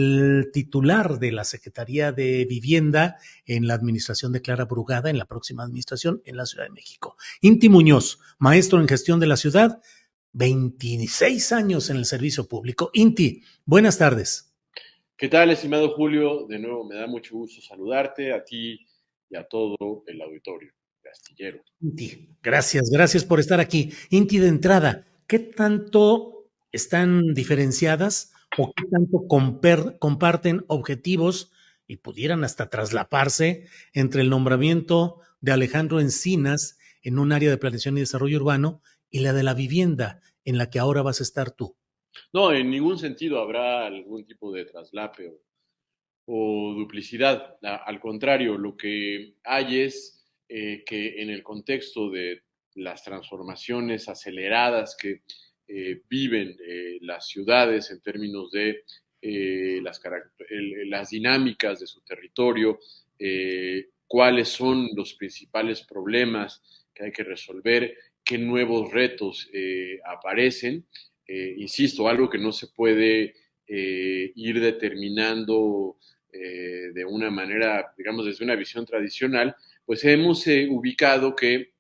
el titular de la Secretaría de Vivienda en la administración de Clara Brugada, en la próxima administración en la Ciudad de México. Inti Muñoz, maestro en gestión de la ciudad, 26 años en el servicio público. Inti, buenas tardes. ¿Qué tal, estimado Julio? De nuevo, me da mucho gusto saludarte a ti y a todo el auditorio de Astillero. Inti, gracias por estar aquí. Inti, de entrada, ¿qué tanto están diferenciadas o qué tanto comparten objetivos y pudieran hasta traslaparse entre el nombramiento de Alejandro Encinas en un área de planeación y desarrollo urbano y la de la vivienda en la que ahora vas a estar tú? No, en ningún sentido habrá algún tipo de traslape o duplicidad. Al contrario, lo que hay es que en el contexto de las transformaciones aceleradas que viven las ciudades en términos de las dinámicas de su territorio, cuáles son los principales problemas que hay que resolver, qué nuevos retos aparecen. Insisto, algo que no se puede ir determinando de una manera, digamos, desde una visión tradicional, pues hemos ubicado que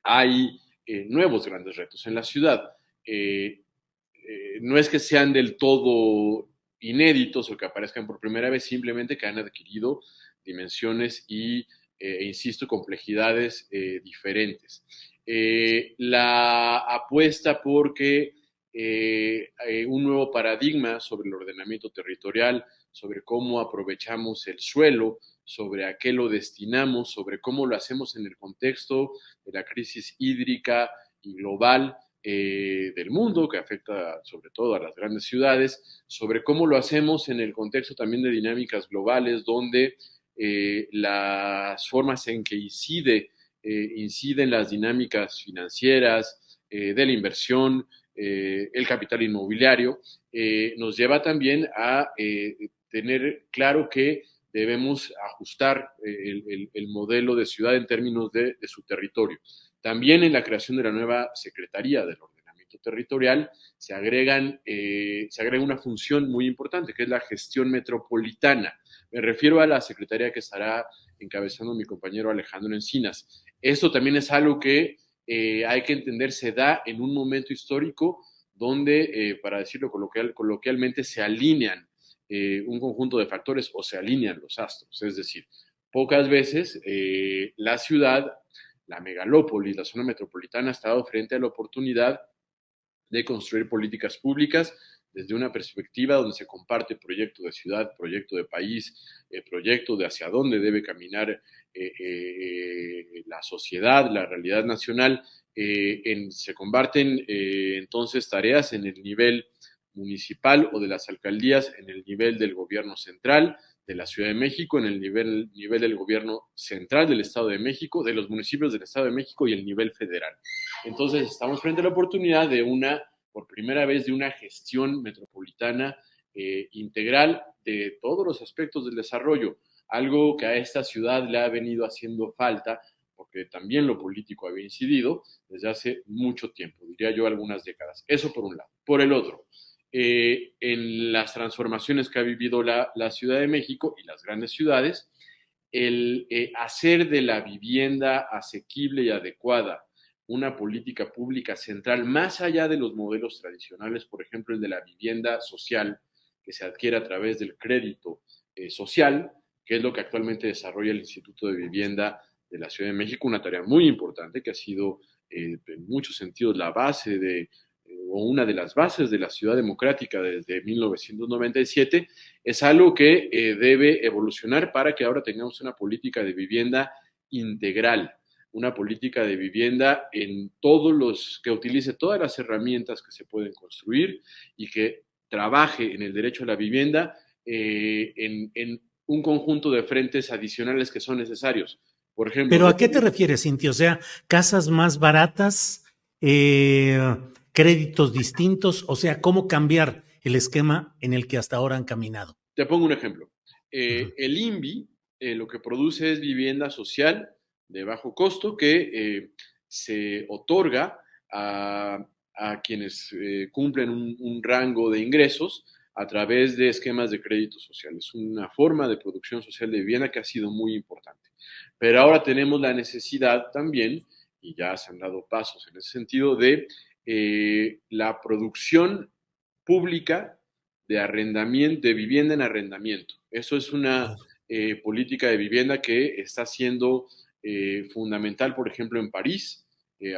hay nuevos grandes retos en la ciudad. No es que sean del todo inéditos o que aparezcan por primera vez, simplemente que han adquirido dimensiones y, insisto, complejidades diferentes. La apuesta porque un nuevo paradigma sobre el ordenamiento territorial, sobre cómo aprovechamos el suelo, sobre a qué lo destinamos, sobre cómo lo hacemos en el contexto de la crisis hídrica y global del mundo, que afecta sobre todo a las grandes ciudades, sobre cómo lo hacemos en el contexto también de dinámicas globales, donde las formas en que inciden las dinámicas financieras, de la inversión, el capital inmobiliario, nos lleva también a tener claro que debemos ajustar el modelo de ciudad en términos de su territorio. También en la creación de la nueva Secretaría del Ordenamiento Territorial se agrega una función muy importante, que es la gestión metropolitana. Me refiero a la secretaría que estará encabezando mi compañero Alejandro Encinas. Esto también es algo que hay que entender se da en un momento histórico donde, para decirlo coloquialmente, se alinean un conjunto de factores o se alinean los astros. Es decir, pocas veces la ciudad, la megalópolis, la zona metropolitana ha estado frente a la oportunidad de construir políticas públicas desde una perspectiva donde se comparte proyecto de ciudad, proyecto de país, proyecto de hacia dónde debe caminar la sociedad, la realidad nacional. Se comparten entonces tareas en el nivel municipal o de las alcaldías, en el nivel del gobierno central de la Ciudad de México, en el nivel del gobierno central del Estado de México, de los municipios del Estado de México y el nivel federal. Entonces estamos frente a la oportunidad por primera vez, de una gestión metropolitana integral de todos los aspectos del desarrollo, algo que a esta ciudad le ha venido haciendo falta, porque también lo político había incidido desde hace mucho tiempo, diría yo algunas décadas. Eso por un lado. Por el otro, en las transformaciones que ha vivido la Ciudad de México y las grandes ciudades, el hacer de la vivienda asequible y adecuada una política pública central, más allá de los modelos tradicionales, por ejemplo, el de la vivienda social, que se adquiere a través del crédito social, que es lo que actualmente desarrolla el Instituto de Vivienda de la Ciudad de México, una tarea muy importante que ha sido en muchos sentidos la base o una de las bases de la ciudad democrática desde 1997, es algo que debe evolucionar para que ahora tengamos una política de vivienda integral, una política de vivienda que utilice todas las herramientas que se pueden construir y que trabaje en el derecho a la vivienda en un conjunto de frentes adicionales que son necesarios. Por ejemplo, ¿pero a qué te refieres, Cintia? O sea, casas más baratas, créditos distintos, o sea, ¿cómo cambiar el esquema en el que hasta ahora han caminado? Te pongo un ejemplo. Ujú. El INVI lo que produce es vivienda social de bajo costo que se otorga a quienes cumplen un rango de ingresos a través de esquemas de crédito social. Es una forma de producción social de vivienda que ha sido muy importante. Pero ahora tenemos la necesidad también, y ya se han dado pasos en ese sentido, de la producción pública de arrendamiento, de vivienda en arrendamiento. Eso es una política de vivienda que está siendo fundamental, por ejemplo, en París.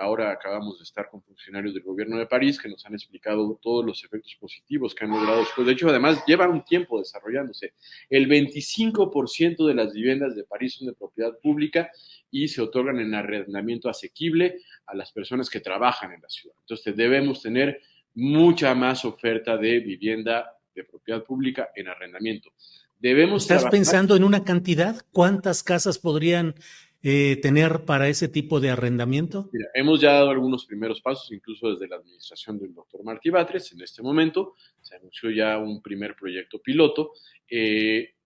Ahora acabamos de estar con funcionarios del gobierno de París que nos han explicado todos los efectos positivos que han logrado después. De hecho, además, llevan un tiempo desarrollándose. El 25% de las viviendas de París son de propiedad pública y se otorgan en arrendamiento asequible a las personas que trabajan en la ciudad. Entonces, debemos tener mucha más oferta de vivienda de propiedad pública en arrendamiento. Debemos ¿Estás trabajar. pensando en una cantidad? ¿Cuántas casas podrían tener para ese tipo de arrendamiento? Mira, hemos ya dado algunos primeros pasos, incluso desde la administración del doctor Martí Batres. En este momento se anunció ya un primer proyecto piloto.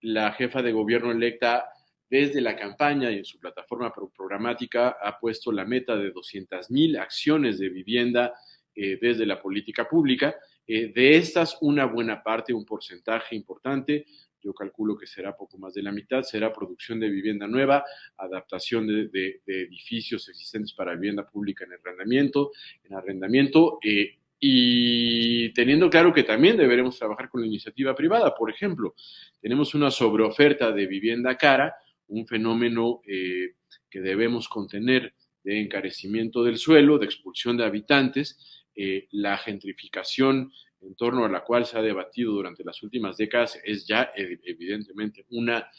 La jefa de gobierno electa, desde la campaña y en su plataforma programática, ha puesto la meta de 200,000 acciones de vivienda desde la política pública. De estas, una buena parte, un porcentaje importante, yo calculo que será poco más de la mitad, será producción de vivienda nueva, adaptación de edificios existentes para vivienda pública en arrendamiento, y teniendo claro que también deberemos trabajar con la iniciativa privada. Por ejemplo, tenemos una sobreoferta de vivienda cara, un fenómeno que debemos contener de encarecimiento del suelo, de expulsión de habitantes, la gentrificación en torno a la cual se ha debatido durante las últimas décadas es ya evidentemente una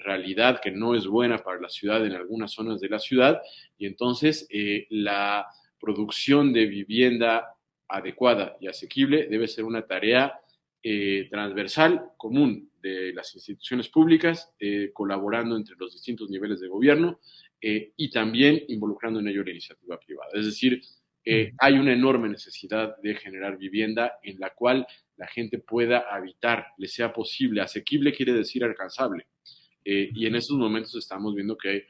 realidad que no es buena para la ciudad en algunas zonas de la ciudad, y entonces la producción de vivienda adecuada y asequible debe ser una tarea transversal, común de las instituciones públicas, colaborando entre los distintos niveles de gobierno y también involucrando en ello la iniciativa privada. Es decir, hay una enorme necesidad de generar vivienda en la cual la gente pueda habitar, le sea posible. Asequible quiere decir alcanzable. Y en estos momentos estamos viendo que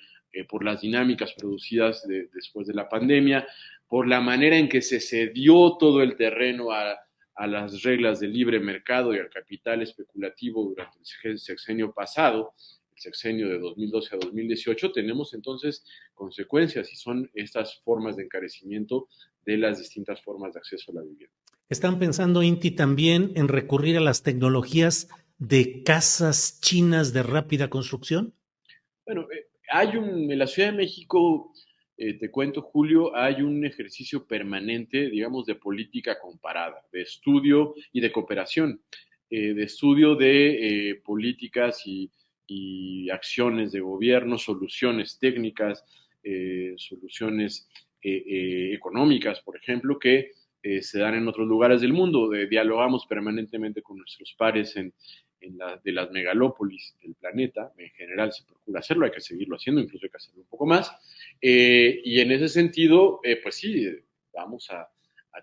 por las dinámicas producidas después de la pandemia, por la manera en que se cedió todo el terreno a las reglas del libre mercado y al capital especulativo durante el sexenio pasado, el sexenio de 2012 a 2018, tenemos entonces consecuencias, y son estas formas de encarecimiento de las distintas formas de acceso a la vivienda. ¿Están pensando, Inti, también en recurrir a las tecnologías de casas chinas de rápida construcción? Bueno, en la Ciudad de México, te cuento, Julio, hay un ejercicio permanente, digamos, de política comparada, de estudio y de cooperación, de estudio de políticas y acciones de gobierno, soluciones técnicas, soluciones económicas, por ejemplo, que se dan en otros lugares del mundo. Dialogamos permanentemente con nuestros pares de las megalópolis del planeta. En general se procura hacerlo, hay que seguirlo haciendo, incluso hay que hacerlo un poco más. Y en ese sentido, pues sí, vamos a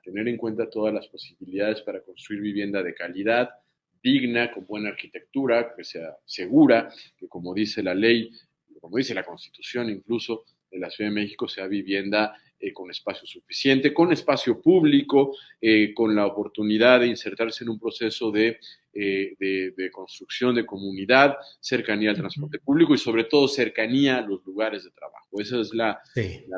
tener en cuenta todas las posibilidades para construir vivienda de calidad, digna, con buena arquitectura, que sea segura, que como dice la ley, como dice la Constitución incluso de la Ciudad de México, sea vivienda con espacio suficiente, con espacio público, con la oportunidad de insertarse en un proceso de construcción de comunidad, cercanía al transporte público y sobre todo cercanía a los lugares de trabajo. Esa es la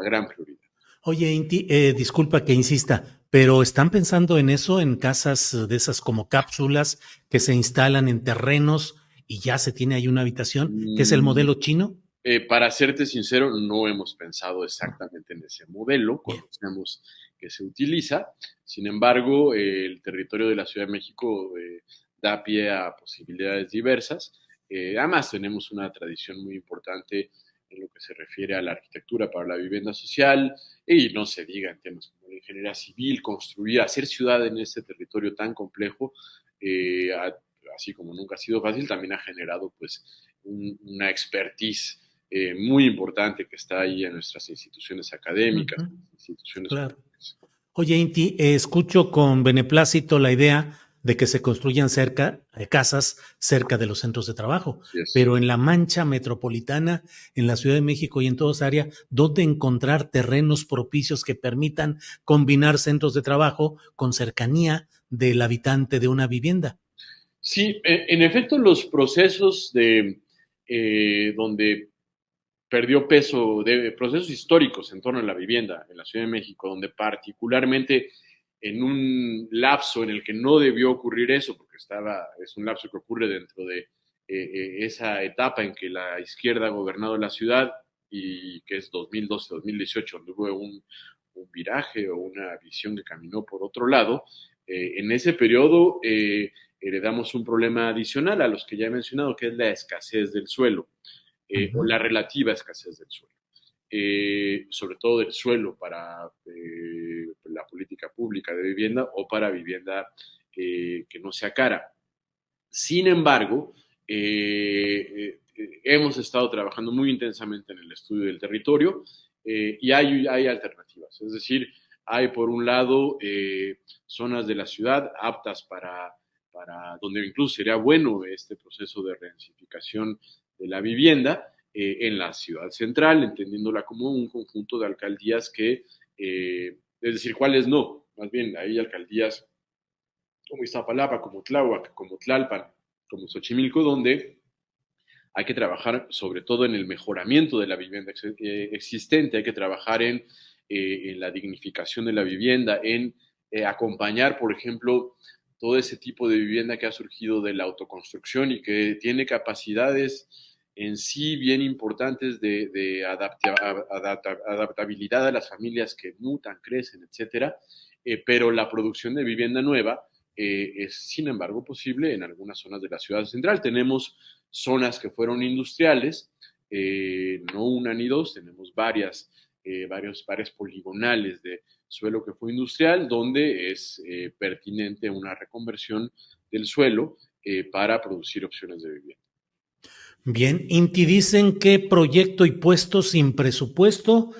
gran prioridad. Oye, Inti, disculpa que insista, pero ¿están pensando en eso, en casas de esas como cápsulas que se instalan en terrenos y ya se tiene ahí una habitación, que es el modelo chino? Para serte sincero, no hemos pensado exactamente en ese modelo, conocemos que se utiliza. Sin embargo, el territorio de la Ciudad de México da pie a posibilidades diversas. Además, tenemos una tradición muy importante en lo que se refiere a la arquitectura para la vivienda social, y no se diga en temas como la ingeniería civil, construir, hacer ciudad en este territorio tan complejo, así como nunca ha sido fácil, también ha generado pues una expertise muy importante que está ahí en nuestras instituciones académicas, instituciones claro. públicas. Oye, Inti, escucho con beneplácito la idea de que se construyan casas cerca de los centros de trabajo, pero en la mancha metropolitana, en la Ciudad de México y en toda esa área, ¿dónde encontrar terrenos propicios que permitan combinar centros de trabajo con cercanía del habitante de una vivienda? Sí, en efecto, los procesos de donde perdió peso, de procesos históricos en torno a la vivienda en la Ciudad de México, donde particularmente en un lapso en el que no debió ocurrir eso, porque es un lapso que ocurre dentro de esa etapa en que la izquierda ha gobernado la ciudad y que es 2012-2018, donde hubo un viraje o una visión que caminó por otro lado. En ese periodo heredamos un problema adicional a los que ya he mencionado, que es la escasez del suelo o Ujú. la relativa escasez del suelo. Sobre todo del suelo para la política pública de vivienda o para vivienda que no sea cara. Sin embargo, hemos estado trabajando muy intensamente en el estudio del territorio y hay alternativas. Es decir, hay por un lado zonas de la ciudad aptas para donde incluso sería bueno este proceso de redensificación de la vivienda en la ciudad central, entendiéndola como un conjunto de alcaldías es decir, cuáles no. Más bien, hay alcaldías como Iztapalapa, como Tláhuac, como Tlalpan, como Xochimilco, donde hay que trabajar sobre todo en el mejoramiento de la vivienda existente, hay que trabajar en la dignificación de la vivienda, en acompañar, por ejemplo, todo ese tipo de vivienda que ha surgido de la autoconstrucción y que tiene capacidades en sí bien importantes de adaptabilidad a las familias que mutan, crecen, etcétera, pero la producción de vivienda nueva es, sin embargo, posible en algunas zonas de la ciudad central. Tenemos zonas que fueron industriales, no una ni dos, tenemos varias poligonales de suelo que fue industrial, donde es pertinente una reconversión del suelo para producir opciones de vivienda. Bien, Inti, dicen que proyecto y puesto sin presupuesto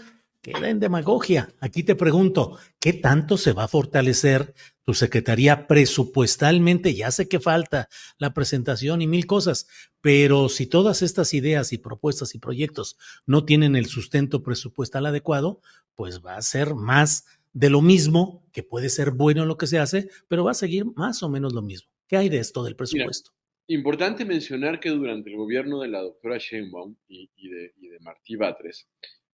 queda en demagogia. Aquí te pregunto, ¿qué tanto se va a fortalecer tu secretaría presupuestalmente? Ya sé que falta la presentación y mil cosas, pero si todas estas ideas y propuestas y proyectos no tienen el sustento presupuestal adecuado, pues va a ser más de lo mismo, que puede ser bueno en lo que se hace, pero va a seguir más o menos lo mismo. ¿Qué hay de esto del Mira, presupuesto? importante mencionar que durante el gobierno de la doctora Sheinbaum y de Martí Batres,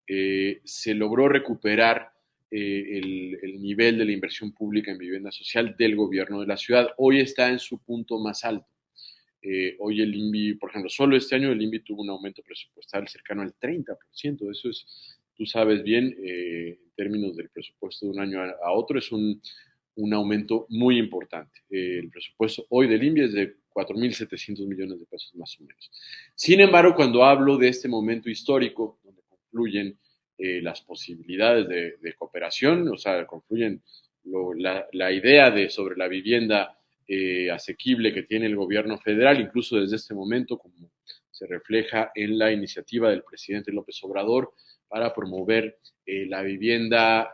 se logró recuperar el nivel de la inversión pública en vivienda social del gobierno de la ciudad. Hoy está en su punto más alto. Hoy el INVI, por ejemplo, solo este año el INVI tuvo un aumento presupuestal cercano al 30%. Eso es, tú sabes bien, en términos del presupuesto de un año a otro, es un aumento muy importante. El presupuesto hoy del INVI es de 4.700 millones de pesos más o menos. Sin embargo, cuando hablo de este momento histórico, donde confluyen las posibilidades de cooperación, o sea, confluyen la idea sobre la vivienda asequible que tiene el gobierno federal, incluso desde este momento, como se refleja en la iniciativa del presidente López Obrador para promover la vivienda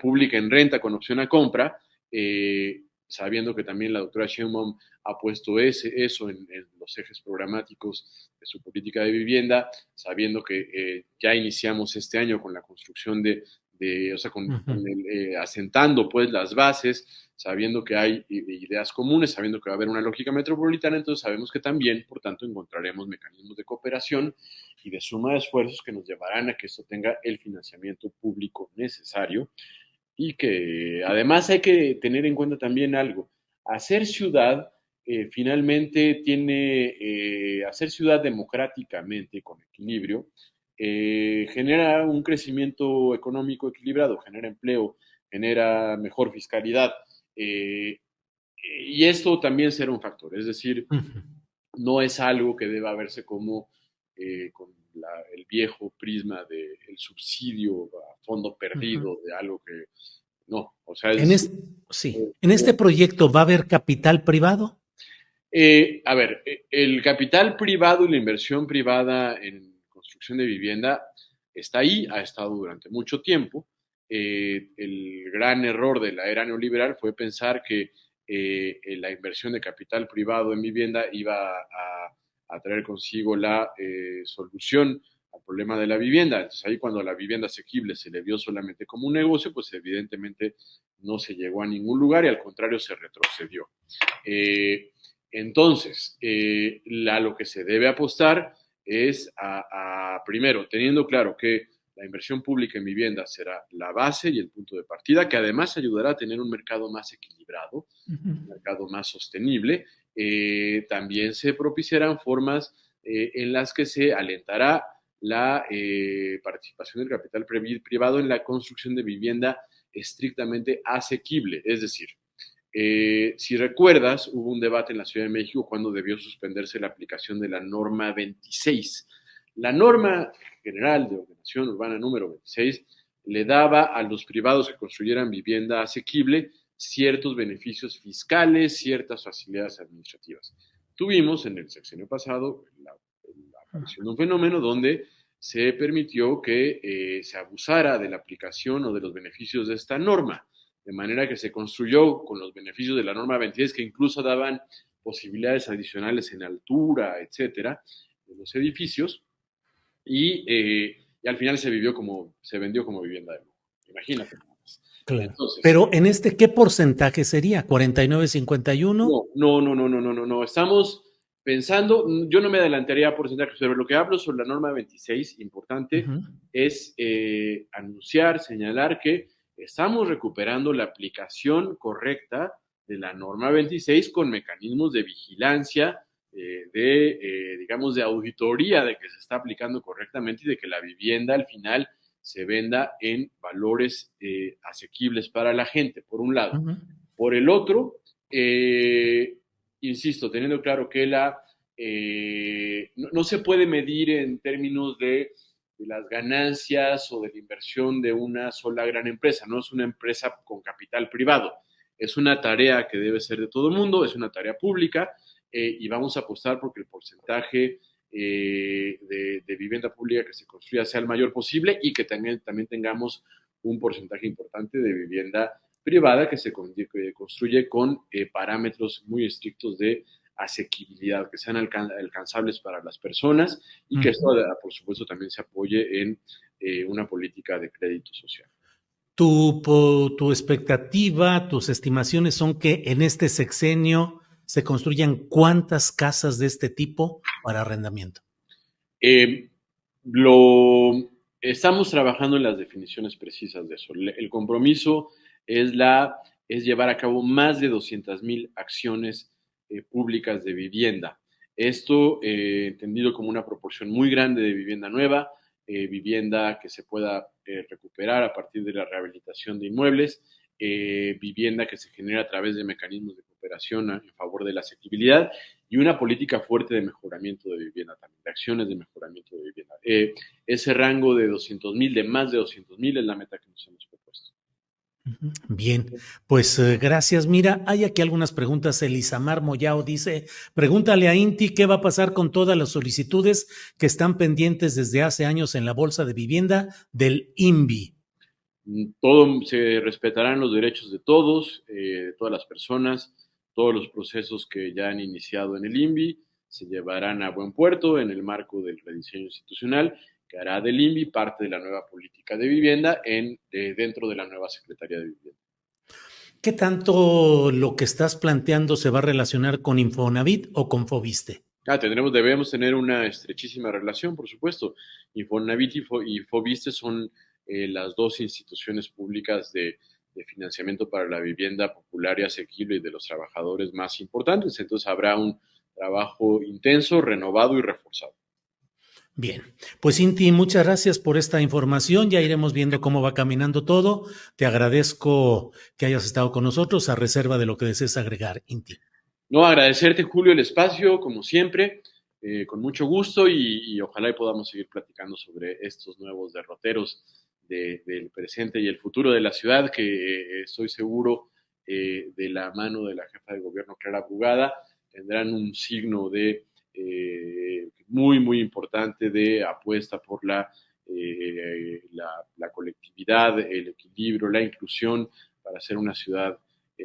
pública en renta con opción a compra, sabiendo que también la doctora Sheinbaum ha puesto eso en los ejes programáticos de su política de vivienda, sabiendo que ya iniciamos este año con la construcción o sea, Ujú. asentando pues las bases, sabiendo que hay ideas comunes, sabiendo que va a haber una lógica metropolitana, entonces sabemos que también, por tanto, encontraremos mecanismos de cooperación y de suma de esfuerzos que nos llevarán a que esto tenga el financiamiento público necesario y que además hay que tener en cuenta también algo, hacer ciudad finalmente hacer ciudad democráticamente, con equilibrio, genera un crecimiento económico equilibrado, genera empleo, genera mejor fiscalidad. eh, y esto también será un factor, es decir, Ujú. no es algo que deba verse como con el viejo prisma del subsidio a fondo Ujú. perdido, de algo que no, o sea, En es... este, sí, eh, en este proyecto va a haber capital privado. a ver, el capital privado y la inversión privada en construcción de vivienda está ahí, ha estado durante mucho tiempo. El gran error de la era neoliberal fue pensar que la inversión de capital privado en vivienda iba a traer consigo la solución al problema de la vivienda. Entonces ahí cuando la vivienda asequible se le vio solamente como un negocio, pues evidentemente no se llegó a ningún lugar y al contrario se retrocedió. Entonces, a lo que se debe apostar es primero, teniendo claro que la inversión pública en vivienda será la base y el punto de partida, que además ayudará a tener un mercado más equilibrado, un mercado más sostenible. También se propiciarán formas en las que se alentará la participación del capital privado en la construcción de vivienda estrictamente asequible. Es decir, si recuerdas, hubo un debate en la Ciudad de México cuando debió suspenderse la aplicación de la norma 26. La norma general de ordenación urbana número 26 le daba a los privados que construyeran vivienda asequible ciertos beneficios fiscales, ciertas facilidades administrativas. Tuvimos en el sexenio pasado la aparición de un fenómeno donde se permitió que se abusara de la aplicación o de los beneficios de esta norma, de manera que se construyó con los beneficios de la norma 26, que incluso daban posibilidades adicionales en altura, etcétera, de los edificios, y al final se vendió como vivienda de lujo. Imagínate nada más. Claro. Entonces, Pero en este, ¿qué porcentaje sería? ¿49-51? no. Estamos pensando, yo no me adelantaría a porcentajes, pero lo que hablo sobre la norma 26, importante, Ujú. es anunciar, señalar que estamos recuperando la aplicación correcta de la norma 26 con mecanismos de vigilancia, digamos, de auditoría de que se está aplicando correctamente y de que la vivienda al final se venda en valores asequibles para la gente, por un lado. Ujú. Por el otro, insisto, teniendo claro que no se puede medir en términos de las ganancias o de la inversión de una sola gran empresa, no es una empresa con capital privado, es una tarea que debe ser de todo el mundo, es una tarea pública, y vamos a apostar porque el porcentaje de vivienda pública que se construya sea el mayor posible y que también tengamos un porcentaje importante de vivienda privada que se construye con parámetros muy estrictos de asequibilidad, que sean alcanzables para las personas y que esto, Ujú. por supuesto, también se apoye en una política de crédito social. Tu expectativa, tus estimaciones son que en este sexenio se construyan cuántas casas de este tipo para arrendamiento. Eh, lo, Estamos trabajando en las definiciones precisas de eso. El compromiso es, es llevar a cabo más de 200,000 acciones públicas de vivienda. Esto entendido como una proporción muy grande de vivienda nueva, vivienda que se pueda recuperar a partir de la rehabilitación de inmuebles, vivienda que se genera a través de mecanismos de cooperación en favor de la asequibilidad y una política fuerte de mejoramiento de vivienda también, de acciones de mejoramiento de vivienda. Ese rango de 200,000, de más de 200,000 es la meta que nos hemos propuesto. Bien, pues gracias. Mira, hay aquí algunas preguntas. Elisamar Moyao dice, pregúntale a Inti qué va a pasar con todas las solicitudes que están pendientes desde hace años en la Bolsa de Vivienda del INVI. Todo se respetarán los derechos de todas las personas, todos los procesos que ya han iniciado en el INVI se llevarán a buen puerto en el marco del rediseño institucional que hará del INVI parte de la nueva política de vivienda dentro de la nueva Secretaría de Vivienda. ¿Qué tanto lo que estás planteando se va a relacionar con Infonavit o con Fobiste? Debemos tener una estrechísima relación, por supuesto. Infonavit y Fobiste son las dos instituciones públicas de financiamiento para la vivienda popular y asequible y de los trabajadores más importantes. Entonces habrá un trabajo intenso, renovado y reforzado. Bien, pues Inti, muchas gracias por esta información. Ya iremos viendo cómo va caminando todo. Te agradezco que hayas estado con nosotros a reserva de lo que desees agregar, Inti. No, agradecerte, Julio, el espacio, como siempre, con mucho gusto y ojalá y podamos seguir platicando sobre estos nuevos derroteros del presente y el futuro de la ciudad, que estoy seguro de la mano de la jefa de gobierno, Clara Brugada, tendrán un signo de muy importante de apuesta por la colectividad, el equilibrio, la inclusión para hacer una ciudad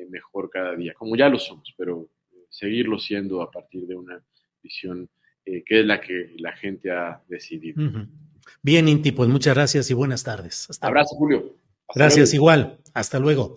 mejor cada día, como ya lo somos, pero seguirlo siendo a partir de una visión que es la que la gente ha decidido. Uh -huh. Bien, Inti, pues muchas gracias y buenas tardes. Hasta luego. Abrazo, Julio. Hasta Gracias luego. igual. Hasta luego.